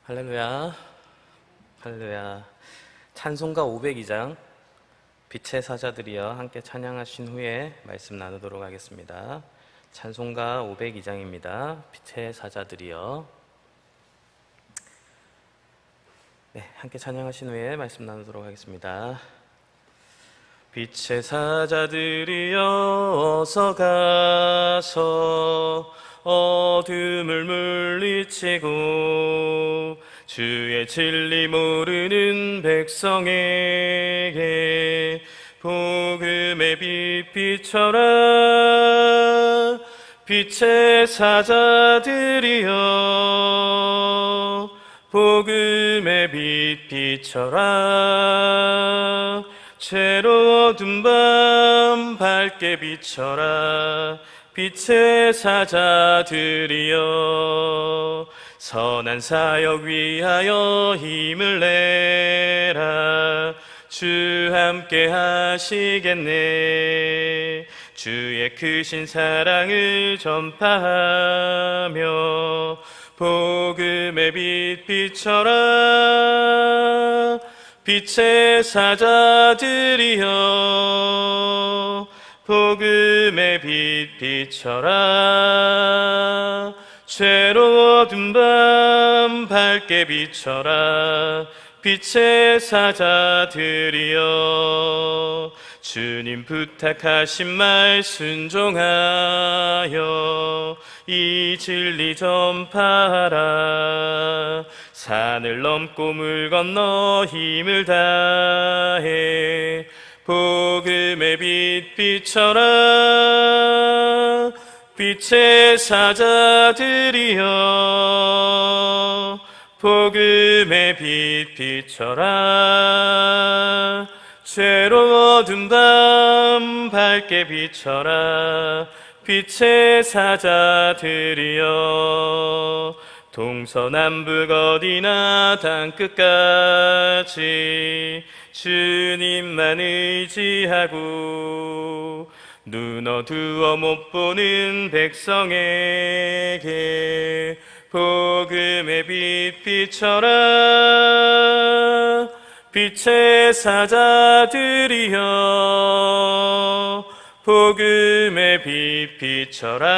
할렐루야, 할렐루야. 찬송가 502장 빛의 사자들이여 함께 찬양하신 후에 말씀 나누도록 하겠습니다. 찬송가 502장입니다. 빛의 사자들이여. 네, 함께 찬양하신 후에 말씀 나누도록 하겠습니다. 빛의 사자들이여 어서 가서 어둠을 물리치고 주의 진리 모르는 백성에게 복음의 빛 비춰라. 빛의 사자들이여 복음의 빛 비춰라. 죄로워둔 밤 밝게 비춰라. 빛의 사자들이여 선한 사역 위하여 힘을 내라. 주 함께 하시겠네. 주의 크신 사랑을 전파하며 복음의 빛 비춰라. 빛의 사자들이여 복음의 빛 비춰라. 죄로워둔 밤 밝게 비춰라. 빛의 사자들이여 주님 부탁하신 말 순종하여 이 진리 전파하라. 산을 넘고 물 건너 힘을 다해 복음의 빛 비춰라. 빛의 사자들이여 복음의 빛 비춰라. 죄로워둔 밤 밝게 비춰라. 빛의 사자들이여 동서남북 어디나 땅끝까지 주님만 의지하고 눈 어두워 못 보는 백성에게 복음의 빛 비춰라. 빛의 사자들이여 복음의 빛 비춰라.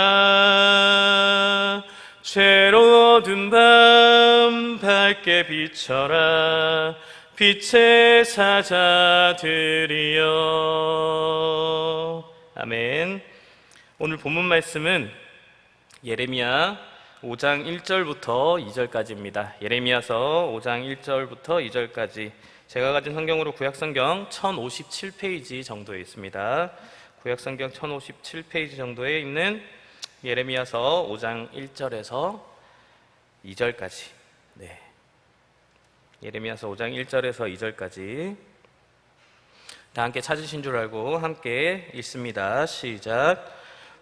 죄로워둔 밤 밝게 비춰라. 빛의 사자들이여. 아멘. 오늘 본문 말씀은 예레미야 5장 1절부터 2절까지입니다. 예레미야서 5장 1절부터 2절까지 제가 가진 성경으로 구약성경 1057페이지 정도에 있습니다. 구약성경 1057페이지 정도에 있는 예레미야서 5장 1절에서 2절까지. 네. 예레미야서 5장 1절에서 2절까지 다 함께 찾으신 줄 알고 함께 읽습니다. 시작.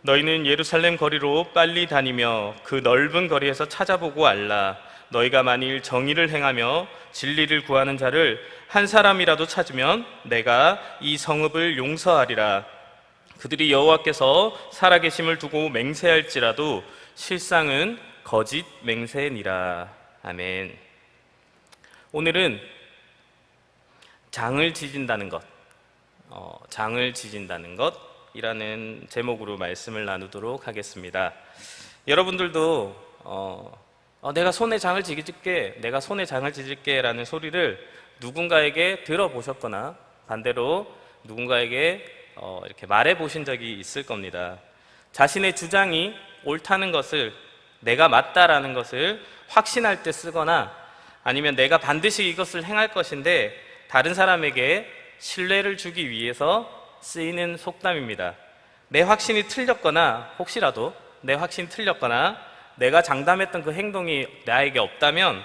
너희는 예루살렘 거리로 빨리 다니며 그 넓은 거리에서 찾아보고 알라. 너희가 만일 정의를 행하며 진리를 구하는 자를 한 사람이라도 찾으면 내가 이 성읍을 용서하리라. 그들이 여호와께서 살아계심을 두고 맹세할지라도 실상은 거짓 맹세니라. 아멘. 오늘은 장을 지진다는 것, 장을 지진다는 것이라는 제목으로 말씀을 나누도록 하겠습니다. 여러분들도 내가 손에 장을 지질게, 내가 손에 장을 지질게 라는 소리를 누군가에게 들어보셨거나 반대로 누군가에게 이렇게 말해보신 적이 있을 겁니다. 자신의 주장이 옳다는 것을, 내가 맞다라는 것을 확신할 때 쓰거나 아니면 내가 반드시 이것을 행할 것인데 다른 사람에게 신뢰를 주기 위해서 쓰이는 속담입니다. 내 확신이 틀렸거나 혹시라도 내 확신이 틀렸거나 내가 장담했던 그 행동이 나에게 없다면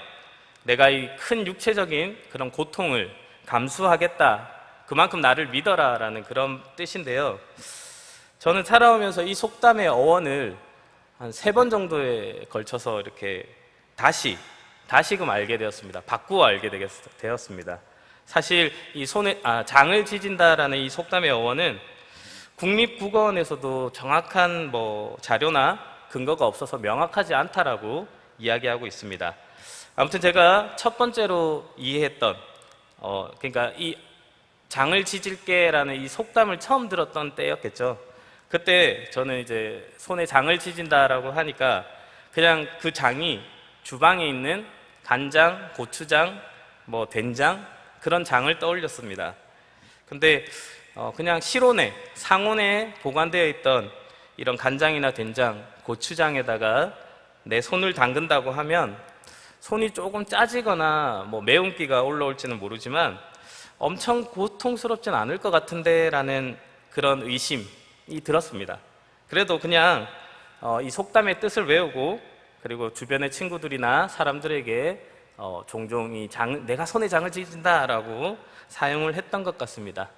내가 이 큰 육체적인 그런 고통을 감수하겠다, 그만큼 나를 믿어라 라는 그런 뜻인데요, 저는 살아오면서 이 속담의 어원을 한 3번 정도에 걸쳐서 이렇게 다시금 알게 되었습니다. 바꾸어 알게 되었습니다. 사실 이 장을 지진다라는 이 속담의 어원은 국립국어원에서도 정확한 자료나 근거가 없어서 명확하지 않다라고 이야기하고 있습니다. 아무튼 제가 첫 번째로 이해했던 그러니까 이 장을 지질게라는 이 속담을 처음 들었던 때였겠죠. 그때 저는 이제 손에 장을 지진다라고 하니까 그냥 그 장이 주방에 있는 간장, 고추장, 뭐 된장 그런 장을 떠올렸습니다. 근데 그냥 실온에 상온에 보관되어 있던 이런 간장이나 된장, 고추장에다가 내 손을 담근다고 하면 손이 조금 짜지거나 뭐 매운기가 올라올지는 모르지만 엄청 고통스럽진 않을 것 같은데 라는 그런 의심이 들었습니다. 그래도 그냥 이 속담의 뜻을 외우고 그리고 주변의 친구들이나 사람들에게 종종 내가 손에 장을 지진다 라고 사용을 했던 것 같습니다.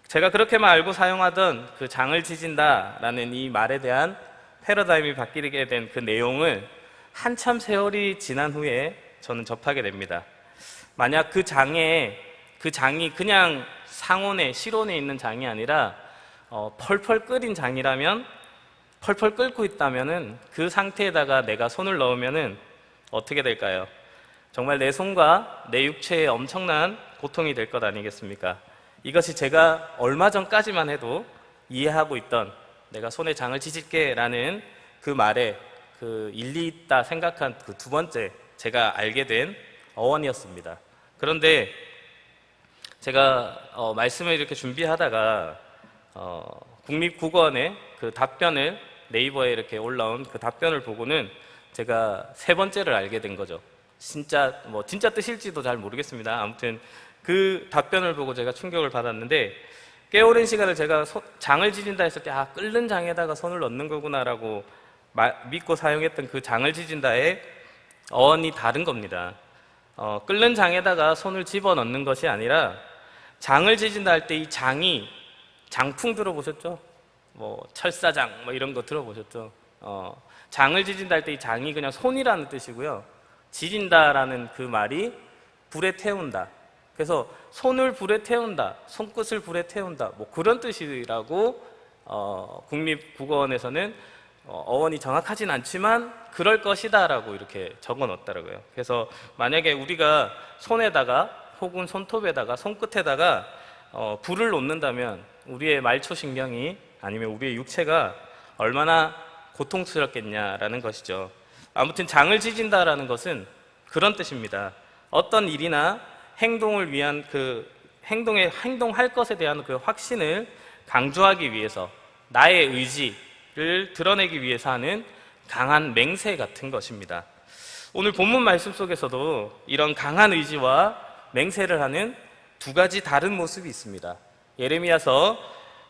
제가 그렇게만 알고 사용하던 그 장을 지진다 라는 이 말에 대한 패러다임이 바뀌게 된 그 내용을 한참 세월이 지난 후에 저는 접하게 됩니다. 만약 그 장이 그냥 상온에 실온에 있는 장이 아니라 펄펄 끓인 장이라면, 펄펄 끓고 있다면은 그 상태에다가 내가 손을 넣으면은 어떻게 될까요? 정말 내 손과 내 육체에 엄청난 고통이 될 것 아니겠습니까? 이것이 제가 얼마 전까지만 해도 이해하고 있던 내가 손에 장을 지질게 라는 그 말에 그 일리 있다 생각한 그 두 번째 제가 알게 된 어원이었습니다. 그런데 제가 말씀을 이렇게 준비하다가 국립국어원의 그 답변을 네이버에 이렇게 올라온 그 답변을 보고는 제가 세 번째를 알게 된 거죠. 진짜 뜻일지도 잘 모르겠습니다. 아무튼 그 답변을 보고 제가 충격을 받았는데 꽤 오랜 시간을 제가 장을 지진다 했을 때 끓는 장에다가 손을 넣는 거구나라고 믿고 사용했던 그 장을 지진다의 어원이 다른 겁니다. 끓는 장에다가 손을 집어넣는 것이 아니라 장을 지진다 할 때 이 장이 장풍 들어보셨죠? 뭐 철사장 뭐 이런 거 들어보셨죠? 장을 지진다 할 때 이 장이 그냥 손이라는 뜻이고요. 지진다라는 그 말이 불에 태운다. 그래서 손을 불에 태운다, 손끝을 불에 태운다, 뭐 그런 뜻이라고 국립국어원에서는 어원이 정확하진 않지만 그럴 것이다라고 이렇게 적어놨더라고요. 그래서 만약에 우리가 손에다가 혹은 손톱에다가 손끝에다가 불을 놓는다면 우리의 말초신경이 아니면 우리의 육체가 얼마나 고통스럽겠냐라는 것이죠. 아무튼 장을 지진다라는 것은 그런 뜻입니다. 어떤 일이나 행동을 위한 행동할 것에 대한 그 확신을 강조하기 위해서 나의 의지를 드러내기 위해서 하는 강한 맹세 같은 것입니다. 오늘 본문 말씀 속에서도 이런 강한 의지와 맹세를 하는 두 가지 다른 모습이 있습니다. 예레미야서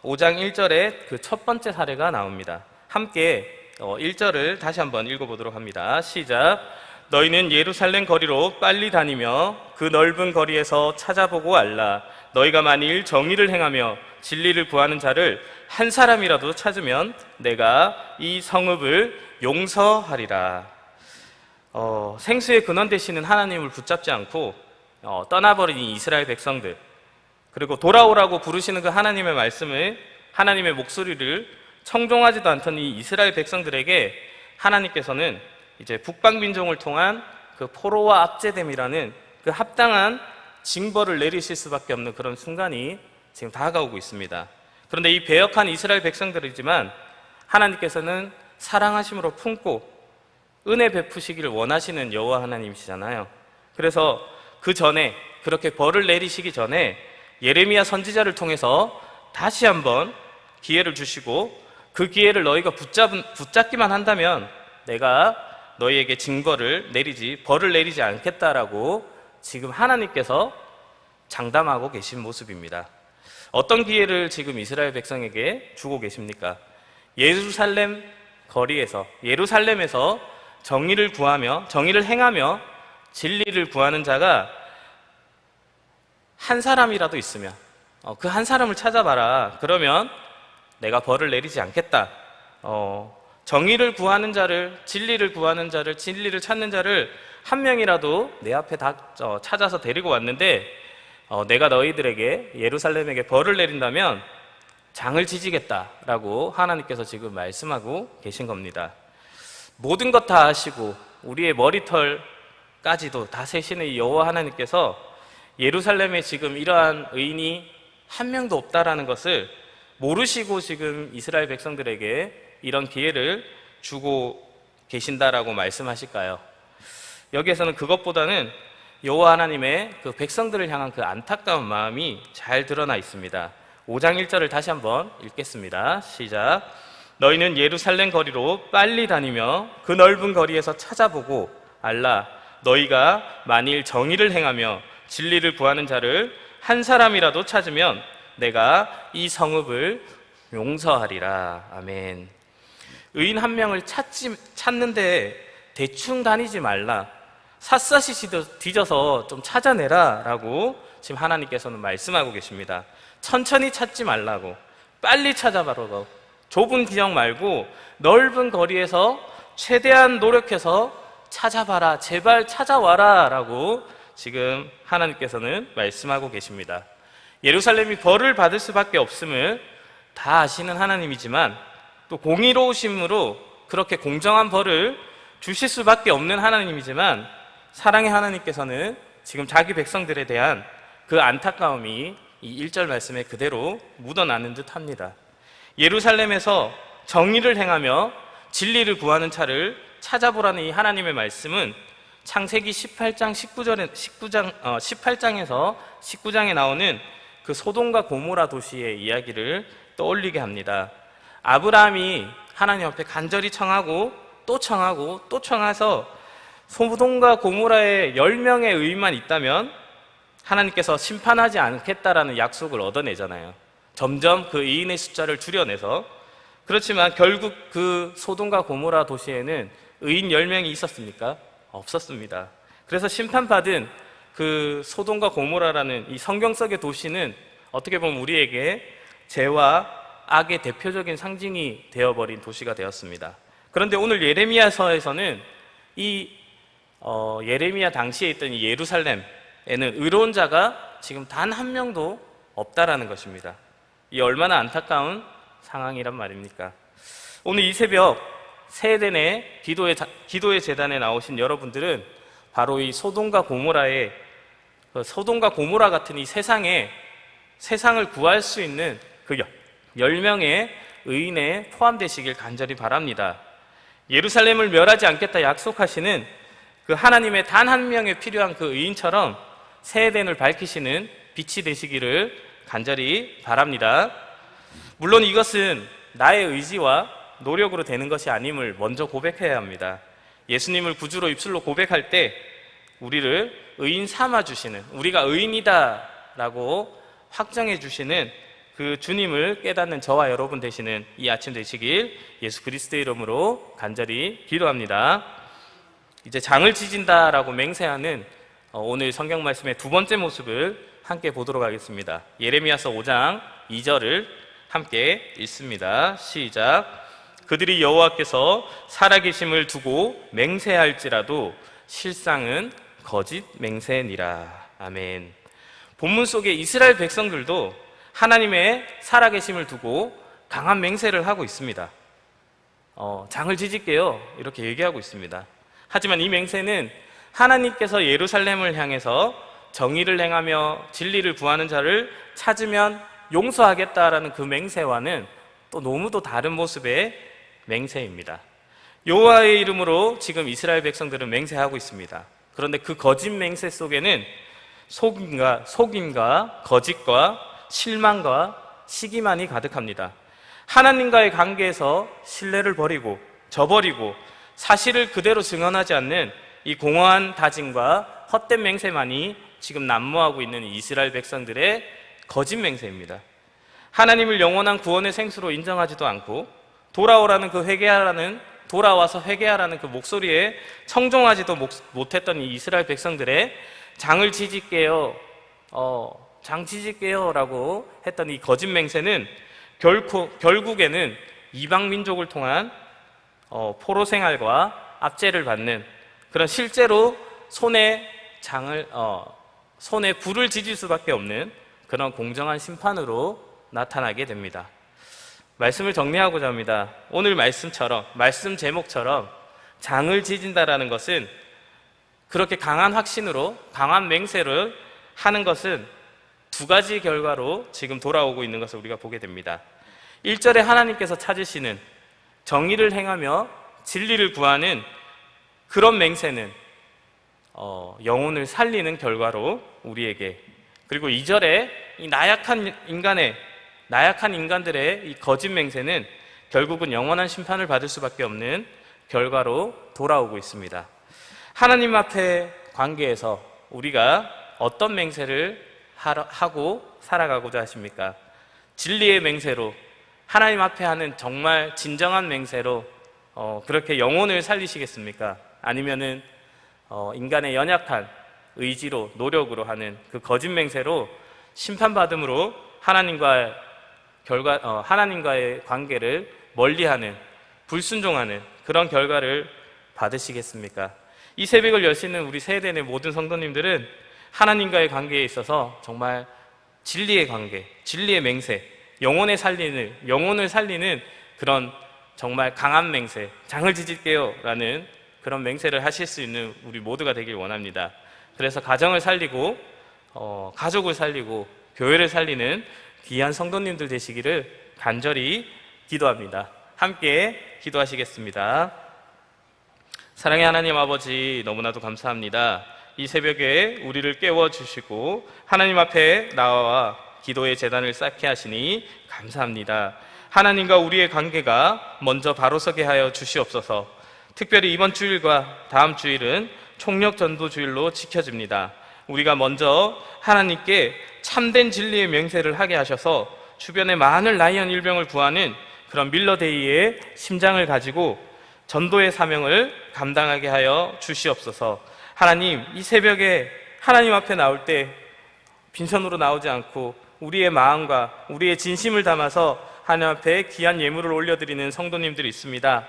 5장 1절에 그 첫 번째 사례가 나옵니다. 함께 1절을 다시 한번 읽어보도록 합니다. 시작. 너희는 예루살렘 거리로 빨리 다니며 그 넓은 거리에서 찾아보고 알라. 너희가 만일 정의를 행하며 진리를 구하는 자를 한 사람이라도 찾으면 내가 이 성읍을 용서하리라. 생수의 근원 되시는 하나님을 붙잡지 않고 떠나버린 이 이스라엘 백성들, 그리고 돌아오라고 부르시는 그 하나님의 말씀을, 하나님의 목소리를 청종하지도 않던 이 이스라엘 백성들에게 하나님께서는 이제 북방민족을 통한 그 포로와 압제됨이라는 그 합당한 징벌을 내리실 수밖에 없는 그런 순간이 지금 다가오고 있습니다. 그런데 이 배역한 이스라엘 백성들이지만 하나님께서는 사랑하심으로 품고 은혜 베푸시기를 원하시는 여호와 하나님이시잖아요. 그래서 그 전에, 그렇게 벌을 내리시기 전에 예레미야 선지자를 통해서 다시 한번 기회를 주시고 그 기회를 너희가 붙잡기만 한다면 내가 너희에게 징벌을 벌을 내리지 않겠다라고 지금 하나님께서 장담하고 계신 모습입니다. 어떤 기회를 지금 이스라엘 백성에게 주고 계십니까? 예루살렘 거리에서, 예루살렘에서 정의를 행하며 진리를 구하는 자가 한 사람이라도 있으면 그 한 사람을 찾아봐라. 그러면 내가 벌을 내리지 않겠다. 정의를 구하는 자를, 진리를 구하는 자를, 진리를 찾는 자를 한 명이라도 내 앞에 찾아서 데리고 왔는데 내가 너희들에게, 예루살렘에게 벌을 내린다면 장을 지지겠다라고 하나님께서 지금 말씀하고 계신 겁니다. 모든 것 다 아시고 우리의 머리털 까지도 다 세시는 이 여호와 하나님께서 예루살렘에 지금 이러한 의인이 한 명도 없다라는 것을 모르시고 지금 이스라엘 백성들에게 이런 기회를 주고 계신다라고 말씀하실까요? 여기에서는 그것보다는 여호와 하나님의 그 백성들을 향한 그 안타까운 마음이 잘 드러나 있습니다. 5장 1절을 다시 한번 읽겠습니다. 시작. 너희는 예루살렘 거리로 빨리 다니며 그 넓은 거리에서 찾아보고 알라. 너희가 만일 정의를 행하며 진리를 구하는 자를 한 사람이라도 찾으면 내가 이 성읍을 용서하리라. 아멘. 의인 한 명을 찾는데 대충 다니지 말라. 샅샅이 뒤져서 좀 찾아내라 라고 지금 하나님께서는 말씀하고 계십니다. 천천히 찾지 말라고, 빨리 찾아봐라고, 좁은 지역 말고 넓은 거리에서 최대한 노력해서 찾아봐라, 제발 찾아와라 라고 지금 하나님께서는 말씀하고 계십니다. 예루살렘이 벌을 받을 수밖에 없음을 다 아시는 하나님이지만 또 공의로우심으로 그렇게 공정한 벌을 주실 수밖에 없는 하나님이지만 사랑의 하나님께서는 지금 자기 백성들에 대한 그 안타까움이 이 1절 말씀에 그대로 묻어나는 듯 합니다. 예루살렘에서 정의를 행하며 진리를 구하는 자를 찾아보라는 이 하나님의 말씀은 창세기 18장에서 19장에 나오는 그 소돔과 고모라 도시의 이야기를 떠올리게 합니다. 아브라함이 하나님 앞에 간절히 청하고 또 청하고 또 청해서 소돔과 고모라의 10명의 의인만 있다면 하나님께서 심판하지 않겠다라는 약속을 얻어내잖아요. 점점 그 의인의 숫자를 줄여내서. 그렇지만 결국 그 소돔과 고모라 도시에는 의인 10명이 있었습니까? 없었습니다. 그래서 심판받은 그 소돔과 고모라라는 이 성경 속의 도시는 어떻게 보면 우리에게 죄와 악의 대표적인 상징이 되어버린 도시가 되었습니다. 그런데 오늘 예레미야서에서는 이 예레미야 당시에 있던 이 예루살렘에는 의로운 자가 지금 단 한 명도 없다라는 것입니다. 이 얼마나 안타까운 상황이란 말입니까? 오늘 이 새벽 세대내 기도의 재단에 나오신 여러분들은 바로 이 소돔과 고모라 같은 이 세상을 구할 수 있는 그 10명의 의인에 포함되시길 간절히 바랍니다. 예루살렘을 멸하지 않겠다 약속하시는 그 하나님의 단 한 명에 필요한 그 의인처럼 새 에덴을 밝히시는 빛이 되시기를 간절히 바랍니다. 물론 이것은 나의 의지와 노력으로 되는 것이 아님을 먼저 고백해야 합니다. 예수님을 구주로 입술로 고백할 때 우리를 의인 삼아주시는, 우리가 의인이다 라고 확정해 주시는 그 주님을 깨닫는 저와 여러분 되시는 이 아침 되시길 예수 그리스도의 이름으로 간절히 기도합니다. 이제 장을 지진다라고 맹세하는 오늘 성경 말씀의 두 번째 모습을 함께 보도록 하겠습니다. 예레미야서 5장 2절을 함께 읽습니다. 시작. 그들이 여호와께서 살아계심을 두고 맹세할지라도 실상은 거짓 맹세니라. 아멘. 본문 속에 이스라엘 백성들도 하나님의 살아계심을 두고 강한 맹세를 하고 있습니다. 장을 지질게요 이렇게 얘기하고 있습니다. 하지만 이 맹세는 하나님께서 예루살렘을 향해서 정의를 행하며 진리를 구하는 자를 찾으면 용서하겠다라는 그 맹세와는 또 너무도 다른 모습의 맹세입니다. 여호와의 이름으로 지금 이스라엘 백성들은 맹세하고 있습니다. 그런데 그 거짓 맹세 속에는 속임과 거짓과 실망과 시기만이 가득합니다. 하나님과의 관계에서 신뢰를 저버리고 사실을 그대로 증언하지 않는 이 공허한 다짐과 헛된 맹세만이 지금 난무하고 있는 이스라엘 백성들의 거짓 맹세입니다. 하나님을 영원한 구원의 생수로 인정하지도 않고 돌아와서 회개하라는 그 목소리에 청종하지도 못했던 이 이스라엘 백성들의 장을 지질게요, 장 지질게요 라고 했던 이 거짓 맹세는 결국에는 이방 민족을 통한 포로 생활과 압제를 받는 그런 실제로 손에 불을 지질 수밖에 없는 그런 공정한 심판으로 나타나게 됩니다. 말씀을 정리하고자 합니다. 오늘 말씀 제목처럼 장을 지진다라는 것은 그렇게 강한 확신으로 강한 맹세를 하는 것은 두 가지 결과로 지금 돌아오고 있는 것을 우리가 보게 됩니다. 1절에 하나님께서 찾으시는 정의를 행하며 진리를 구하는 그런 맹세는 영혼을 살리는 결과로 우리에게, 그리고 2절에 이 나약한 인간들의 이 거짓 맹세는 결국은 영원한 심판을 받을 수밖에 없는 결과로 돌아오고 있습니다. 하나님 앞의 관계에서 우리가 어떤 맹세를 하고 살아가고자 하십니까? 진리의 맹세로, 하나님 앞에 하는 정말 진정한 맹세로 그렇게 영혼을 살리시겠습니까? 아니면은 인간의 연약한 의지로, 노력으로 하는 그 거짓 맹세로 심판받음으로 하나님과의 관계를 멀리하는, 불순종하는 그런 결과를 받으시겠습니까? 이 새벽을 여시는 우리 세대의 모든 성도님들은 하나님과의 관계에 있어서 정말 진리의 관계, 진리의 맹세, 영혼을 살리는 그런 정말 강한 맹세, 장을 지질게요 라는 그런 맹세를 하실 수 있는 우리 모두가 되길 원합니다. 그래서 가정을 살리고 가족을 살리고 교회를 살리는 귀한 성도님들 되시기를 간절히 기도합니다. 함께 기도하시겠습니다. 사랑의 하나님 아버지, 너무나도 감사합니다. 이 새벽에 우리를 깨워주시고 하나님 앞에 나와 기도의 제단을 쌓게 하시니 감사합니다. 하나님과 우리의 관계가 먼저 바로 서게 하여 주시옵소서. 특별히 이번 주일과 다음 주일은 총력전도주일로 지켜집니다. 우리가 먼저 하나님께 참된 진리의 맹세를 하게 하셔서 주변의 많은 라이언 일병을 구하는 그런 밀러데이의 심장을 가지고 전도의 사명을 감당하게 하여 주시옵소서. 하나님, 이 새벽에 하나님 앞에 나올 때 빈손으로 나오지 않고 우리의 마음과 우리의 진심을 담아서 하나님 앞에 귀한 예물을 올려드리는 성도님들이 있습니다.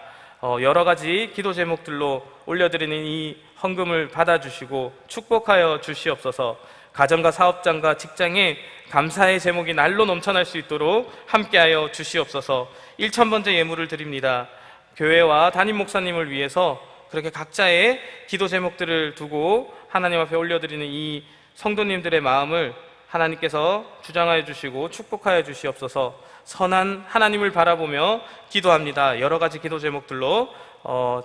여러 가지 기도 제목들로 올려드리는 이 헌금을 받아주시고 축복하여 주시옵소서. 가정과 사업장과 직장에 감사의 제목이 날로 넘쳐날 수 있도록 함께하여 주시옵소서. 1000번째 예물을 드립니다. 교회와 담임 목사님을 위해서 그렇게 각자의 기도 제목들을 두고 하나님 앞에 올려드리는 이 성도님들의 마음을 하나님께서 주장하여 주시고 축복하여 주시옵소서. 선한 하나님을 바라보며 기도합니다. 여러 가지 기도 제목들로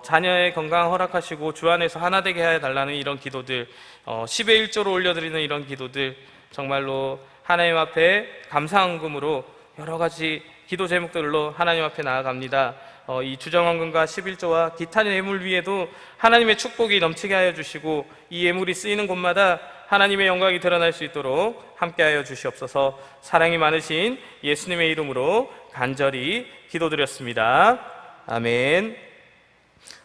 자녀의 건강 허락하시고 주 안에서 하나 되게 하여 달라는 이런 기도들, 10의 1조로 올려드리는 이런 기도들, 정말로 하나님 앞에 감사헌금으로 여러 가지 기도 제목들로 하나님 앞에 나아갑니다. 이 주정헌금과 11조와 기타 예물 위에도 하나님의 축복이 넘치게 하여 주시고 이 예물이 쓰이는 곳마다 하나님의 영광이 드러날 수 있도록 함께하여 주시옵소서. 사랑이 많으신 예수님의 이름으로 간절히 기도드렸습니다. 아멘.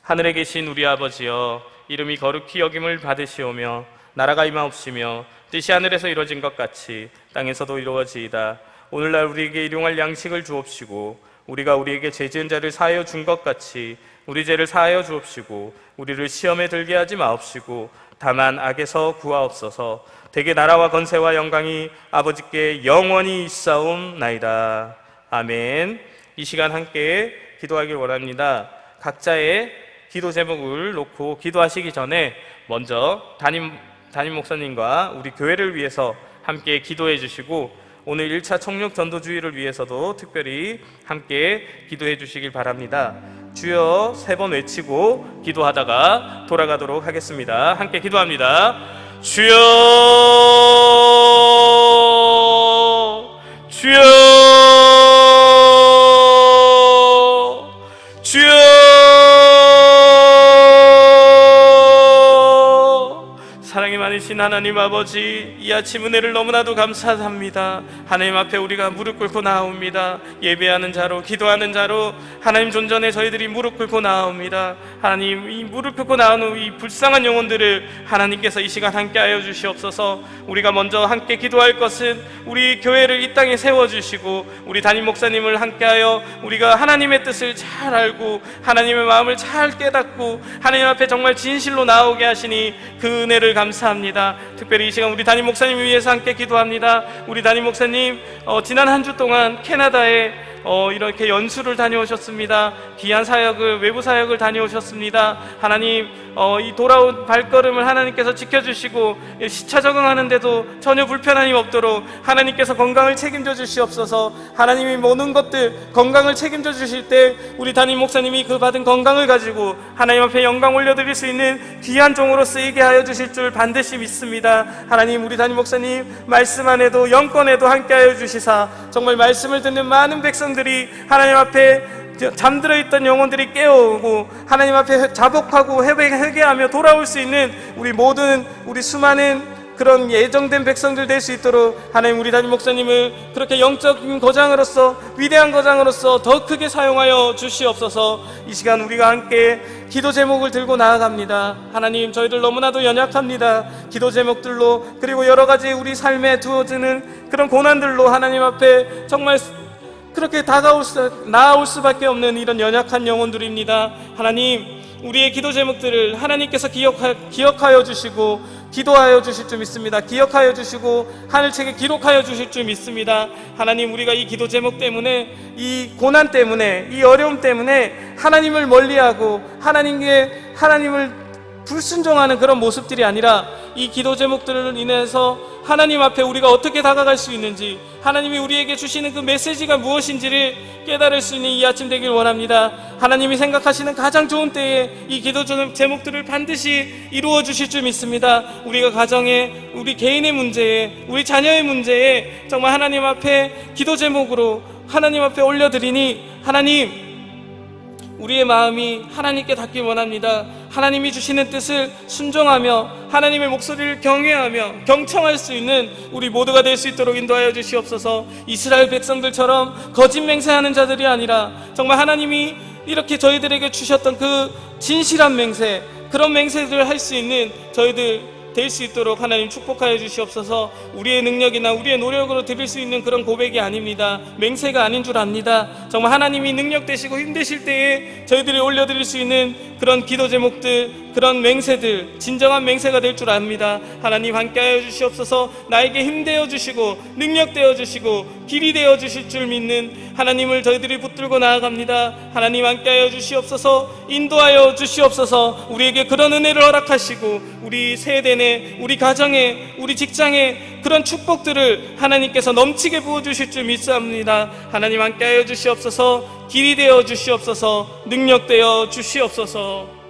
하늘에 계신 우리 아버지여, 이름이 거룩히 여김을 받으시오며 나라가 임하옵시며 뜻이 하늘에서 이루어진 것 같이 땅에서도 이루어지이다. 오늘날 우리에게 일용할 양식을 주옵시고 우리가 우리에게 죄 지은 자를 사하여 준 것 같이 우리 죄를 사하여 주옵시고 우리를 시험에 들게 하지 마옵시고 다만 악에서 구하옵소서. 대개 나라와 권세와 영광이 아버지께 영원히 있사옵나이다. 아멘. 이 시간 함께 기도하길 원합니다. 각자의 기도 제목을 놓고 기도하시기 전에 먼저 담임 목사님과 우리 교회를 위해서 함께 기도해 주시고 오늘 1차 총력 전도주의를 위해서도 특별히 함께 기도해 주시길 바랍니다. 주여 3번 외치고 기도하다가 돌아가도록 하겠습니다. 함께 기도합니다. 주여, 주여, 주여. 사랑이 많으신 하나님 아버지, 이 아침 은혜를 너무나도 감사합니다. 하나님 앞에 우리가 무릎 꿇고 나옵니다. 예배하는 자로, 기도하는 자로 하나님 존전에 저희들이 무릎 꿇고 나옵니다. 하나님, 이 무릎 꿇고 나오는 이 불쌍한 영혼들을 하나님께서 이 시간 함께하여 주시옵소서. 우리가 먼저 함께 기도할 것은 우리 교회를 이 땅에 세워주시고 우리 담임 목사님을 함께하여 우리가 하나님의 뜻을 잘 알고 하나님의 마음을 잘 깨닫고 하나님 앞에 정말 진실로 나오게 하시니 그 은혜를 감사합니다. 특별히 이 시간 우리 담임 목사님을 위해서 함께 기도합니다. 우리 담임 목사님 지난 한 주 동안 캐나다에 이렇게 연수를 다녀오셨습니다. 귀한 사역을, 외부 사역을 다녀오셨습니다. 하나님, 이 돌아온 발걸음을 하나님께서 지켜주시고 시차 적응하는데도 전혀 불편함이 없도록 하나님께서 건강을 책임져 주시옵소서. 하나님이 모든 것들 건강을 책임져 주실 때 우리 담임 목사님이 그 받은 건강을 가지고 하나님 앞에 영광 올려드릴 수 있는 귀한 종으로 쓰이게 하여 주실 줄 반드시 믿습니다. 하나님, 우리 담임 목사님 말씀 안에도 영권에도 함께 하여 주시사 정말 말씀을 듣는 많은 백성들이 하나님 앞에 잠들어 있던 영혼들이 깨어오고 하나님 앞에 자복하고 회개하며 돌아올 수 있는 우리 수많은 그런 예정된 백성들 될 수 있도록 하나님, 우리 담임 목사님을 그렇게 영적인 거장으로서, 위대한 거장으로서 더 크게 사용하여 주시옵소서. 이 시간 우리가 함께 기도 제목을 들고 나아갑니다. 하나님, 저희들 너무나도 연약합니다. 기도 제목들로, 그리고 여러 가지 우리 삶에 두어지는 그런 고난들로 하나님 앞에 정말 그렇게 나아올 수밖에 없는 이런 연약한 영혼들입니다. 하나님, 우리의 기도 제목들을 하나님께서 기억하여 주시고 기도하여 주실 줄 믿습니다. 기억하여 주시고 하늘책에 기록하여 주실 줄 믿습니다. 하나님, 우리가 이 기도 제목 때문에, 이 고난 때문에, 이 어려움 때문에 하나님을 멀리하고 하나님을 불순종하는 그런 모습들이 아니라 이 기도 제목들을 인해서 하나님 앞에 우리가 어떻게 다가갈 수 있는지, 하나님이 우리에게 주시는 그 메시지가 무엇인지를 깨달을 수 있는 이 아침 되길 원합니다. 하나님이 생각하시는 가장 좋은 때에 이 기도 제목들을 반드시 이루어 주실 줄 믿습니다. 우리가 가정에, 우리 개인의 문제에, 우리 자녀의 문제에 정말 하나님 앞에 기도 제목으로 하나님 앞에 올려드리니, 하나님, 우리의 마음이 하나님께 닿길 원합니다. 하나님이 주시는 뜻을 순종하며 하나님의 목소리를 경외하며 경청할 수 있는 우리 모두가 될 수 있도록 인도하여 주시옵소서. 이스라엘 백성들처럼 거짓 맹세하는 자들이 아니라 정말 하나님이 이렇게 저희들에게 주셨던 그 진실한 맹세, 그런 맹세들을 할 수 있는 저희들 될 수 있도록 하나님 축복하여 주시옵소서. 우리의 능력이나 우리의 노력으로 드릴 수 있는 그런 고백이 아닙니다. 맹세가 아닌 줄 압니다. 정말 하나님이 능력 되시고 힘드실 때에 저희들이 올려드릴 수 있는 그런 기도 제목들, 그런 맹세들, 진정한 맹세가 될 줄 압니다. 하나님, 함께하여 주시옵소서. 나에게 힘 되어 주시고 능력 되어 주시고 길이 되어 주실 줄 믿는 하나님을 저희들이 붙들고 나아갑니다. 하나님, 함께하여 주시옵소서. 인도하여 주시옵소서. 우리에게 그런 은혜를 허락하시고 우리 세대내, 우리 가정에, 우리 직장에 그런 축복들을 하나님께서 넘치게 부어주실 줄 믿습니다. 하나님, 함께하여 주시옵소서. 길이 되어 주시옵소서. 능력 되어 주시옵소서.